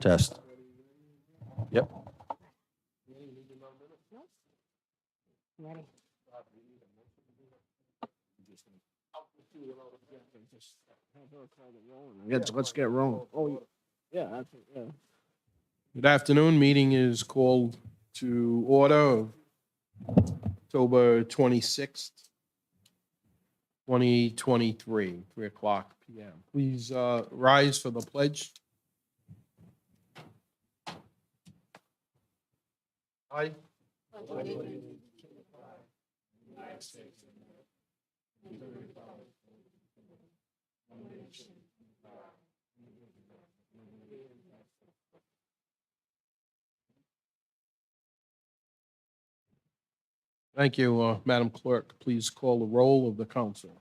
Test. Yep. Ready. Let's get rolling. Oh, yeah. Good afternoon. Meeting is called to order of October 26th, 2023, 3 o'clock PM. Please rise for the pledge. I Thank you, Madam Clerk. Please call the roll of the council.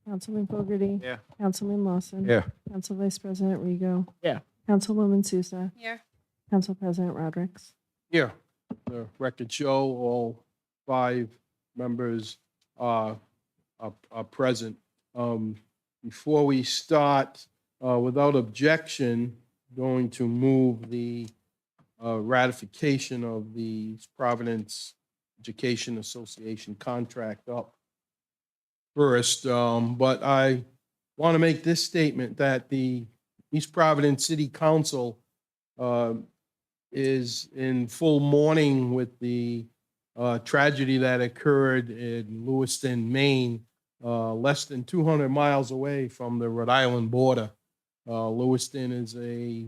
Councilman Fogarty. Yeah. Councilman Lawson. Here. Council Vice President Rego. Yeah. Councilwoman Sousa. Here. Council President Rodrick. Here, the record show all 5 members are present. Before we start, without objection, going to move the ratification of the Providence Education Association contract up first. But I want to make this statement that the East Providence City Council is in full mourning with the tragedy that occurred in Lewiston, Maine, less than 200 miles away from the Rhode Island border. Lewiston is a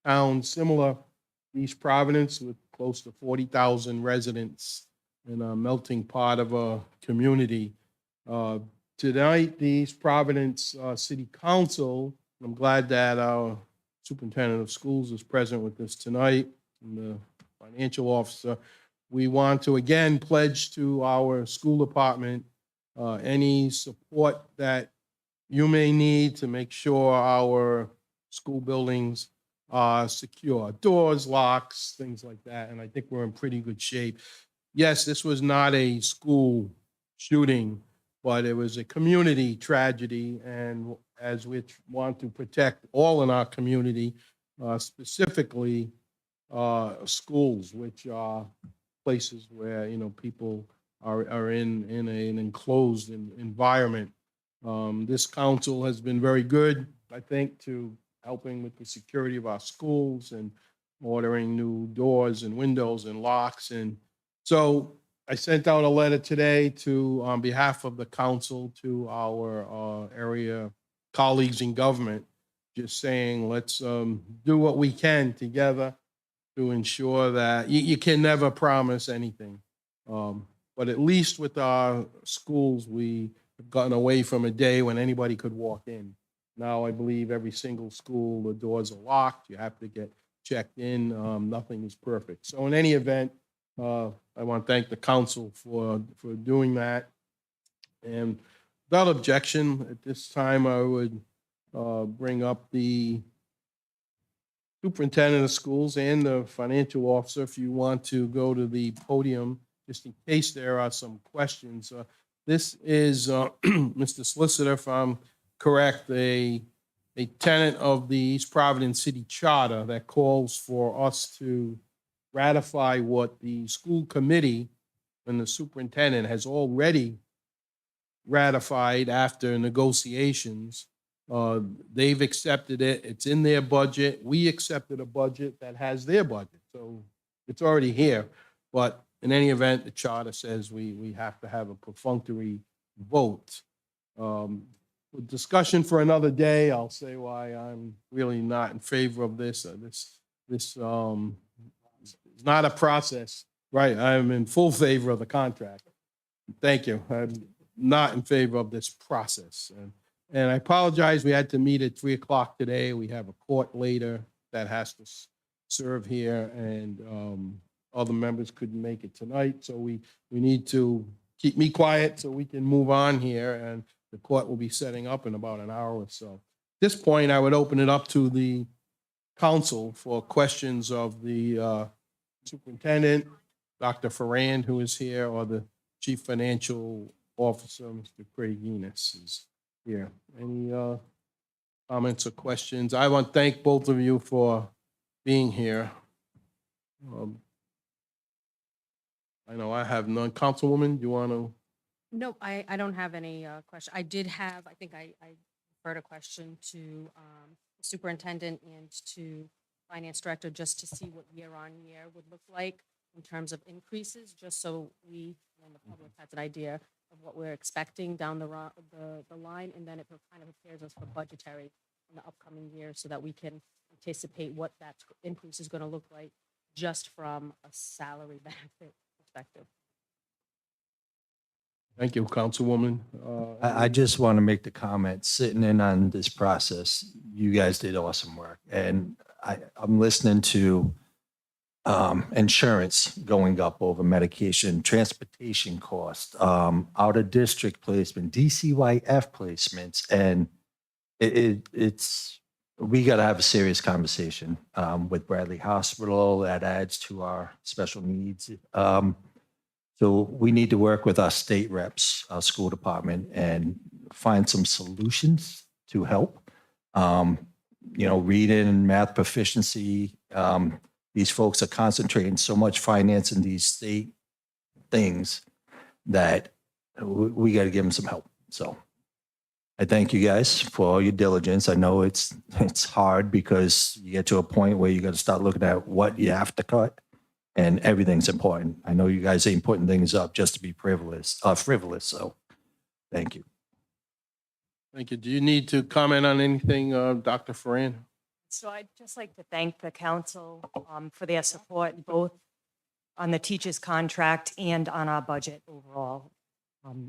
town similar to East Providence with close to 40,000 residents and a melting pot of a community. Tonight, the East Providence City Council, I'm glad that our Superintendent of Schools is present with us tonight, and the financial officer. We want to again pledge to our school department any support that you may need to make sure our school buildings are secure, doors, locks, things like that. And I think we're in pretty good shape. Yes, this was not a school shooting, but it was a community tragedy. And as we want to protect all in our community, specifically schools, which are places where, people are in an enclosed environment. This council has been very good, I think, to helping with the security of our schools and ordering new doors and windows and locks. And so I sent out a letter today on behalf of the council to our area colleagues in government, just saying, let's do what we can together to ensure that you can never promise anything. But at least with our schools, we have gotten away from a day when anybody could walk in. Now I believe every single school, the doors are locked. You have to get checked in. Nothing is perfect. So in any event, I want to thank the council for doing that. And without objection, at this time, I would bring up the superintendent of schools and the financial officer if you want to go to the podium, just in case there are some questions. This is, Mr. Solicitor, if I'm correct, a tenet of the East Providence City Charter that calls for us to ratify what the school committee and the superintendent has already ratified after negotiations. They've accepted it. It's in their budget. We accepted a budget that has their budget. So it's already here. But in any event, the charter says we have to have a perfunctory vote. Discussion for another day. I'll say why I'm really not in favor of this. This is not a process. Right. I'm in full favor of the contract. Thank you. I'm not in favor of this process. And I apologize, we had to meet at 3 o'clock today. We have a court later that has to serve here, and other members couldn't make it tonight. So we need to keep me quiet so we can move on here, and the court will be setting up in about an hour or so. At this point, I would open it up to the council for questions of the superintendent, Dr. Ferrand, who is here, or the chief financial officer, Mr. Craig Enos, is here. Any comments or questions? I want to thank both of you for being here. I know I have none. Councilwoman, do you want to? Nope, I don't have any question. I did have, I think I referred a question to superintendent and to finance director just to see what year on year would look like in terms of increases, just so we and the public has an idea of what we're expecting down the line, and then it kind of prepares us for budgetary in the upcoming year so that we can anticipate what that increase is going to look like just from a salary benefit perspective. Thank you, Councilwoman. I just want to make the comment, sitting in on this process, you guys did awesome work. And I'm listening to insurance going up over medication, transportation costs, out of district placement, DCYF placements. And it's, we got to have a serious conversation with Bradley Hospital that adds to our special needs. So we need to work with our state reps, our school department, and find some solutions to help. Reading and math proficiency. These folks are concentrating so much finance in these state things that we got to give them some help. So I thank you guys for all your diligence. I know it's hard because you get to a point where you got to start looking at what you have to cut. And everything's important. I know you guys ain't putting things up just to be frivolous. So thank you. Thank you. Do you need to comment on anything, Dr. Ferran? So I'd just like to thank the council for their support, both on the teachers' contract and on our budget overall.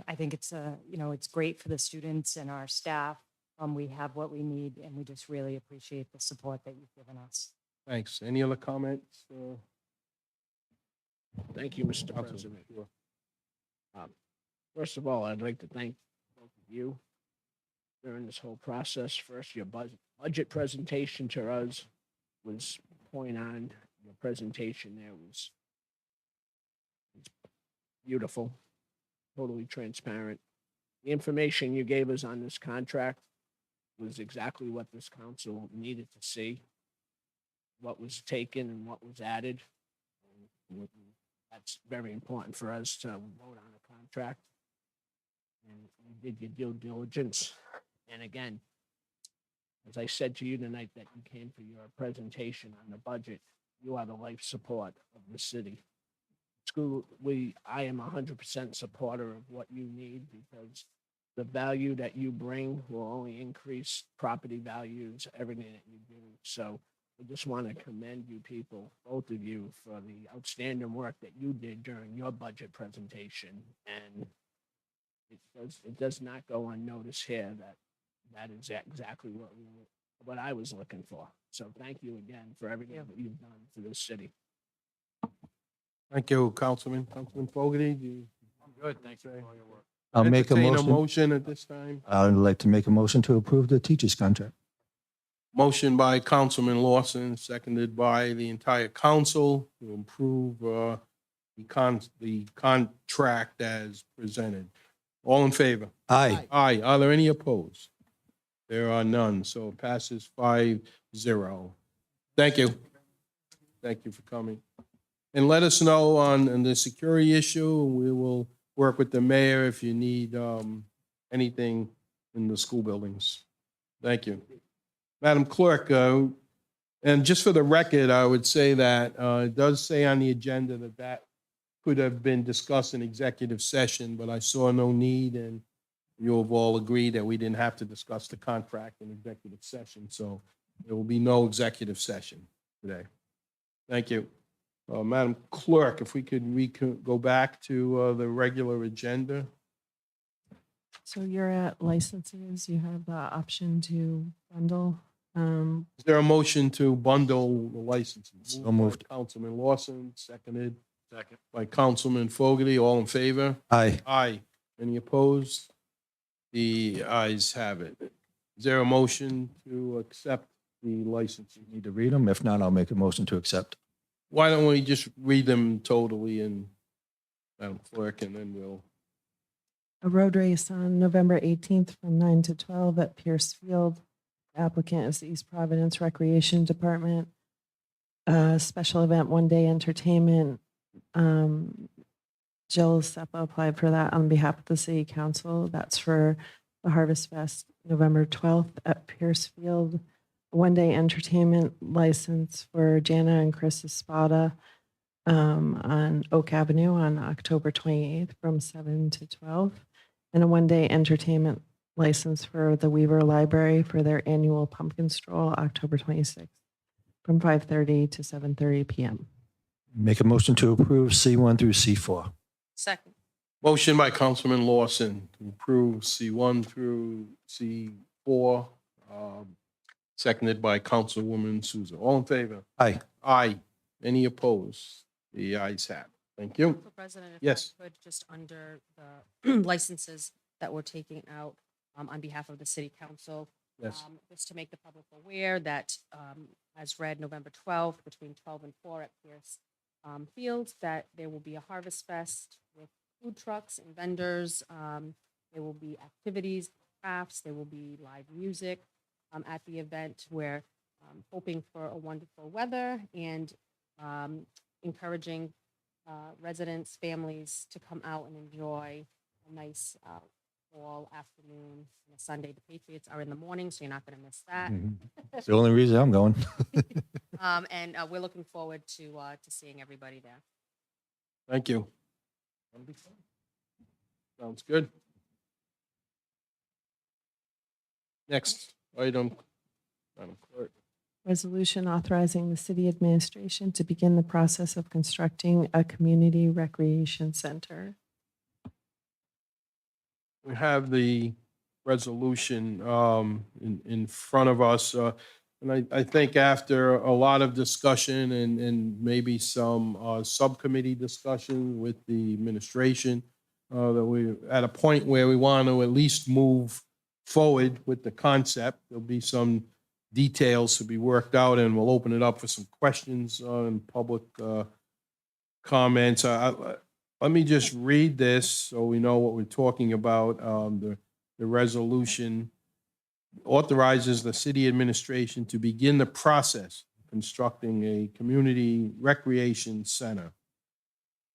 I think it's it's great for the students and our staff. We have what we need, and we just really appreciate the support that you've given us. Thanks. Any other comments? Thank you, Mr. President. First of all, I'd like to thank both of you during this whole process. First, your budget presentation to us was point on. Your presentation there was beautiful, totally transparent. The information you gave us on this contract was exactly what this council needed to see, what was taken and what was added. That's very important for us to vote on a contract. And you did your due diligence. And again, as I said to you tonight that you came for your presentation on the budget, you are the life support of the city. I am 100% supporter of what you need because the value that you bring will only increase property values, everything that you do. So I just want to commend you people, both of you, for the outstanding work that you did during your budget presentation. And it does not go unnoticed here that is exactly what I was looking for. So thank you again for everything that you've done for this city. Thank you, Councilman. Councilman Fogarty, Good, thank you for all your work. I'll make a entertain motion. at this time. I'd like to make a motion to approve the teacher's contract. Motion by Councilman Lawson, seconded by the entire council to approve the contract as presented. All in favor? Aye. Aye. Are there any opposed? There are none, so it passes 5-0. Thank you. Thank you for coming. And let us know on the security issue. We will work with the mayor if you need anything in the school buildings. Thank you. Madam Clerk, and just for the record, I would say that it does say on the agenda that could have been discussed in executive session, but I saw no need, and you have all agreed that we didn't have to discuss the contract in executive session, so there will be no executive session today. Thank you. Madam Clerk, if we could go back to the regular agenda. So you're at licenses. You have the option to bundle. Is there a motion to bundle the licenses? So moved. By Councilman Lawson, seconded Second. by Councilman Fogarty. All in favor? Aye. Aye. Any opposed? The ayes have it. Is there a motion to accept the licenses? Need to read them? If not, I'll make a motion to accept. Why don't we just read them totally in Madam Clerk, and then we'll. A road race on November 18th from 9 to 12 at Pierce Field. Applicant is the East Providence Recreation Department. special event, one-day entertainment. Jill Seppa applied for that on behalf of the city council. That's for the Harvest Fest, November 12th at Pierce Field. One-day entertainment license for Jana and Chris Espada on Oak Avenue on October 28th from 7 to 12. And a one-day entertainment license for the Weaver Library for their annual pumpkin stroll, October 26th from 5:30 to 7:30 p.m. Make a motion to approve C1 through C4. Second. Motion by Councilman Lawson to approve C1 through C4, seconded by Councilwoman Souza. All in favor? Aye. Aye. Any opposed? The ayes have it. Thank you. For President, if Yes. I could, just under the licenses that we're taking out on behalf of the city council. Yes. Just to make the public aware that, as read November 12th, between 12 and 4 at Pierce Fields, that there will be a Harvest Fest with food trucks and vendors. There will be activities, crafts, there will be live music at the event. We're hoping for a wonderful weather and encouraging residents, families to come out and enjoy a nice fall afternoon on a Sunday. The Patriots are in the morning, so you're not going to miss that. It's the only reason I'm going. And we're looking forward to seeing everybody there. Thank you. Sounds good. Next item, Madam Clerk. Resolution authorizing the city administration to begin the process of constructing a community recreation center. We have the resolution in front of us. And I think after a lot of discussion and maybe some subcommittee discussion with the administration, that we're at a point where we want to at least move forward with the concept. There'll be some details to be worked out, and we'll open it up for some questions and public comments. Let me just read this so we know what we're talking about. The resolution authorizes the city administration to begin the process of constructing a community recreation center.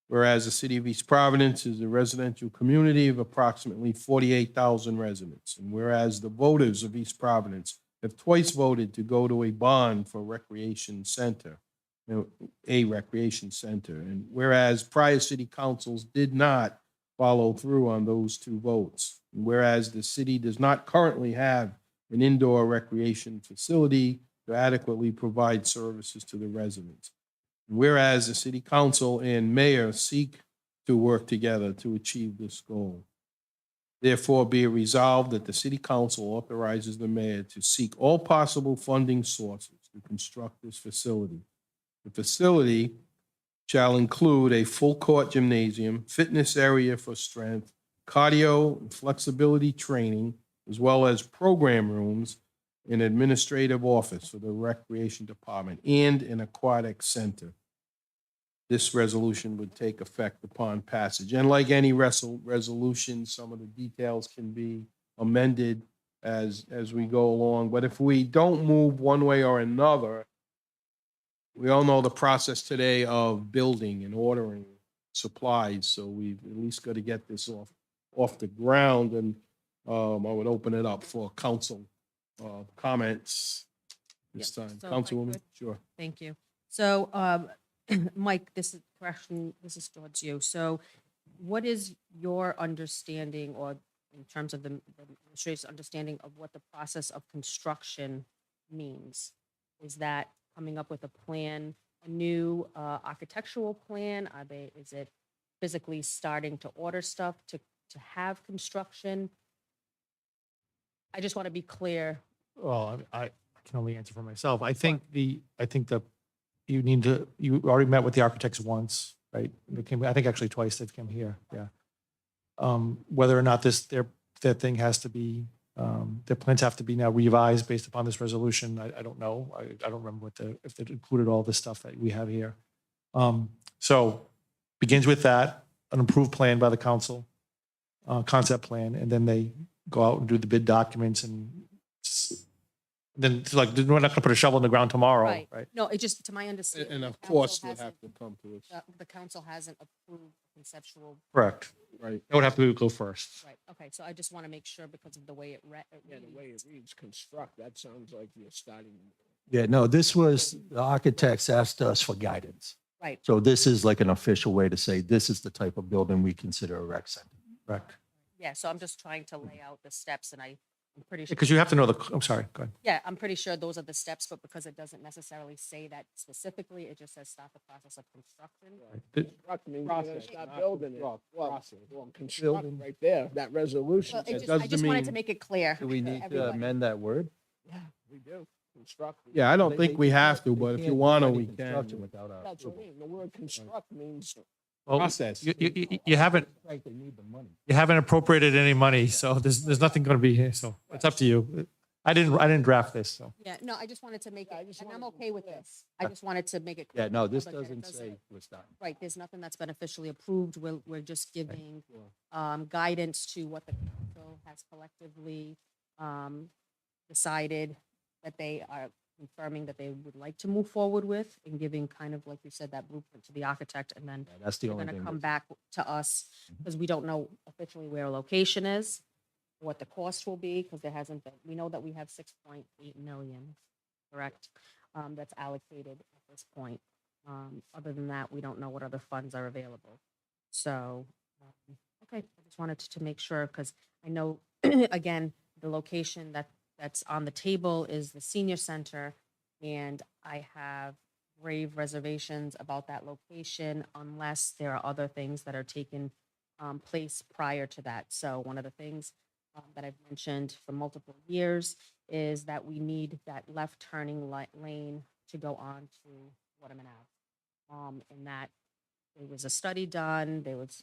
Whereas the city of East Providence is a residential community of approximately 48,000 residents. And whereas the voters of East Providence have twice voted to go to a bond for recreation center, a recreation center. And whereas prior city councils did not follow through on those two votes. And whereas the city does not currently have an indoor recreation facility to adequately provide services to the residents. And whereas the city council and mayor seek to work together to achieve this goal. Therefore, be it resolved that the city council authorizes the mayor to seek all possible funding sources to construct this facility. The facility shall include a full court gymnasium, fitness area for strength, cardio and flexibility training, as well as program rooms, an administrative office for the recreation department, and an aquatic center. This resolution would take effect upon passage. And like any resolution, some of the details can be amended as we go along. But if we don't move one way or another, we all know the process today of building and ordering supplies. So we've at least got to get this off the ground. And I would open it up for council comments this Yep. time. So if I Councilwoman, could- sure. Thank you. So, Mike, this is question, this is towards you. So what is your understanding, or in terms of the administration's understanding of what the process of construction means? Is that coming up with a plan, a new architectural plan? Is it physically starting to order stuff to have construction? I just want to be clear. Well, I can only answer for myself. I think you already met with the architects once, right? They came, I think actually twice they've come here, yeah. Whether or not that thing has to be, the plans have to be now revised based upon this resolution, I don't know. I don't remember if it included all this stuff that we have here. So begins with that, an approved plan by the council, concept plan, and then they go out and do the bid documents and Then it's like, we're not gonna put a shovel in the ground tomorrow, Right. right? No, it just, to my understanding. And the of council course, would have hasn't- to come to us, The council hasn't approved conceptual, Correct. right? That would have to go first. right, okay, so I just want to make sure because of the way it Yeah, the way it reads construct, that sounds like you're starting. Yeah, no, this was, the architects asked us for guidance. Right, So this is like an official way to say, this is the type of building we consider a rec center. Correct. yeah, so I'm just trying to lay out the steps and I'm pretty sure. Because you have to know I'm sorry, go ahead. Yeah, I'm pretty sure those are the steps, but because it doesn't necessarily say that specifically, it just says start the process of construction. Construct means you're gonna Process, start not building it. construct, Well, process. well, construct right there, that resolution. Well, It I does just wanted to demean- make it clear. Do we for need to everybody. amend that word? Yeah, we do. Construct. Yeah, I don't think we have to, They but if can't you do want to, any we construction can. without our That's what I approval. mean. The word construct means Well, Process. You haven't, Right, they need the money. you haven't appropriated any money, so there's nothing gonna be here, so it's up to you. I didn't draft this, so. Yeah, no, I just wanted to make Yeah, I it, just and I'm wanted to okay with clear. this. I just wanted to make it. clear Yeah, to no, the this public that it doesn't say we're starting. Right, there's nothing that's been officially approved. We're just giving Sure. guidance to what the council has collectively decided that they are confirming that they would like to move forward with and giving kind of, like you said, that blueprint to the architect. And then Yeah, That's the they're only going to thing. come that's- back to us because we don't know officially where a location is, what the cost will be, because there hasn't been, we know that we have 6.8 million, correct? That's allocated at this point. Other than that, we don't know what other funds are available. So, okay, I just wanted to make sure, because I know, again, the location that's on the table is the senior center, and I have grave reservations about that location unless there are other things that are taking place prior to that. So one of the things that I've mentioned for multiple years is that we need that left turning lane to go on to Waterman Ave. And that there was a study done, there was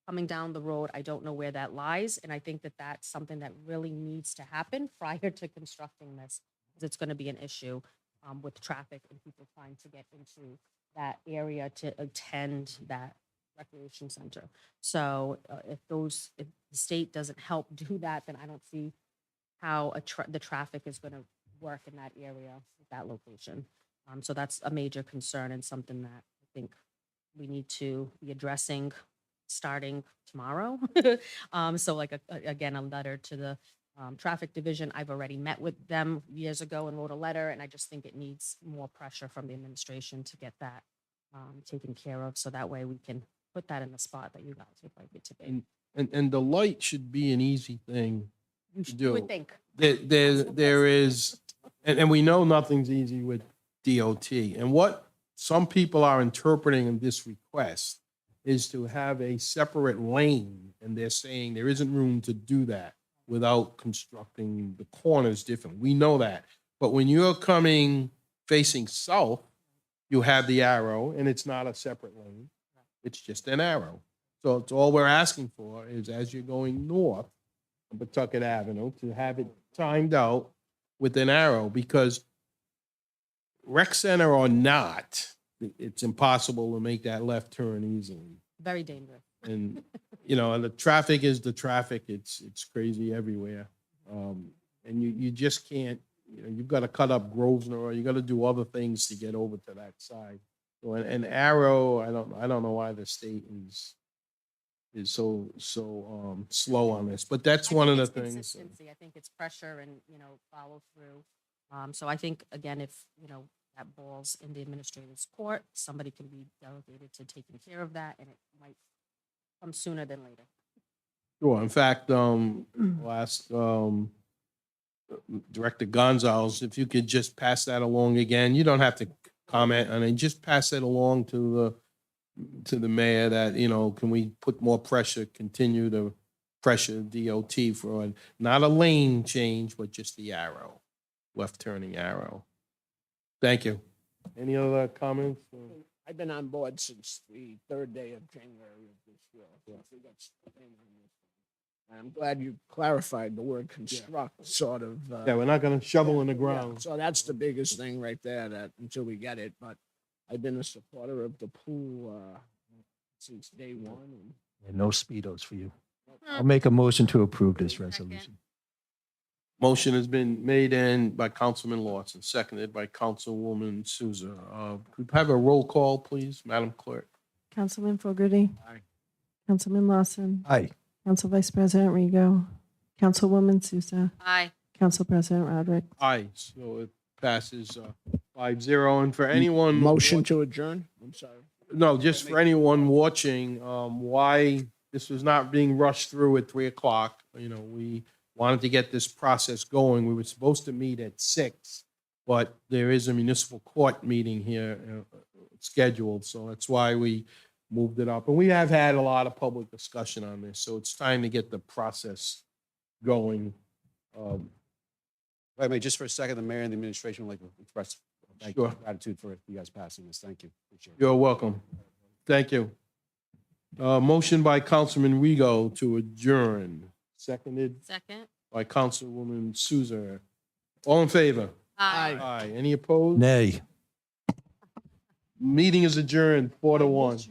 coming down the road. I don't know where that lies. And I think that that's something that really needs to happen prior to constructing this, because it's going to be an issue with traffic and people trying to get into that area to attend that recreation center. So if the state doesn't help do that, then I don't see how the traffic is going to work in that area, that location. So that's a major concern and something that I think we need to be addressing starting tomorrow. So like, again, a letter to the traffic division. I've already met with them years ago and wrote a letter, and I just think it needs more pressure from the administration to get that taken care of. So that way we can put that in the spot that you guys would like it to be. And the light should be an easy thing You to do. would think. There is, and we know nothing's easy with DOT. And what some people are interpreting in this request is to have a separate lane, and they're saying there isn't room to do that without constructing the corners different. We know that. But when you're coming facing south, you have the arrow, and it's not a separate lane. It's just an arrow. So it's all we're asking for is as you're going north on Pawtucket Avenue, to have it timed out with an arrow, because rec center or not, it's impossible to make that left turn easily. Very dangerous. And, you know, and the traffic is the traffic. It's crazy everywhere. And you just can't, you know, you've got to cut up Grosvenor, or you got to do other things to get over to that side. So an arrow, I don't know why the state is so slow on this, but that's I one of think the it's things. consistency. I think it's pressure and, follow through. So I think, again, if, that ball's in the administrator's court, somebody can be delegated to taking care of that, and it might come sooner than later. Sure. In fact, last Director Gonzalez, if you could just pass that along again, you don't have to comment on it, just pass it along to the mayor that, can we put more pressure, continue to pressure DOT for not a lane change, but just the arrow, left turning arrow. Thank you. Any other comments? I've been on board since the third day of January of this year. since we got started on this. And I'm glad you clarified the word construct, sort of. Yeah, we're not gonna shovel in the Yeah, ground. so that's the biggest thing right there, that until we get it, but I've been a supporter of the pool since day one. And And no speedos for you. I'll make a motion to approve this Second. resolution. Motion has been made in by Councilman Lawson, seconded by Councilwoman Souza. Could we have a roll call, please, Madam Clerk? Councilman Fogarty. Aye. Councilman Lawson. Aye. Council Vice President Rego. Councilwoman Souza. Aye. Council President Rodrick. Aye, so it passes 5-0. And for anyone. Motion to adjourn? I'm sorry. No, just for anyone watching, why this was not being rushed through at 3 o'clock. You know, we wanted to get this process going. We were supposed to meet at 6, but there is a municipal court meeting here scheduled, so that's why we moved it up. And we have had a lot of public discussion on this, so it's time to get the process going. If I may, just for a second, the mayor and the administration would like to express Sure. gratitude for you guys passing this. Thank you. Appreciate it. You're welcome. Thank you. Motion by Councilman Rego to adjourn, seconded Second? by Councilwoman Souza. All in favor? Aye. Aye. Any opposed? Nay. Meeting is adjourned 4-1.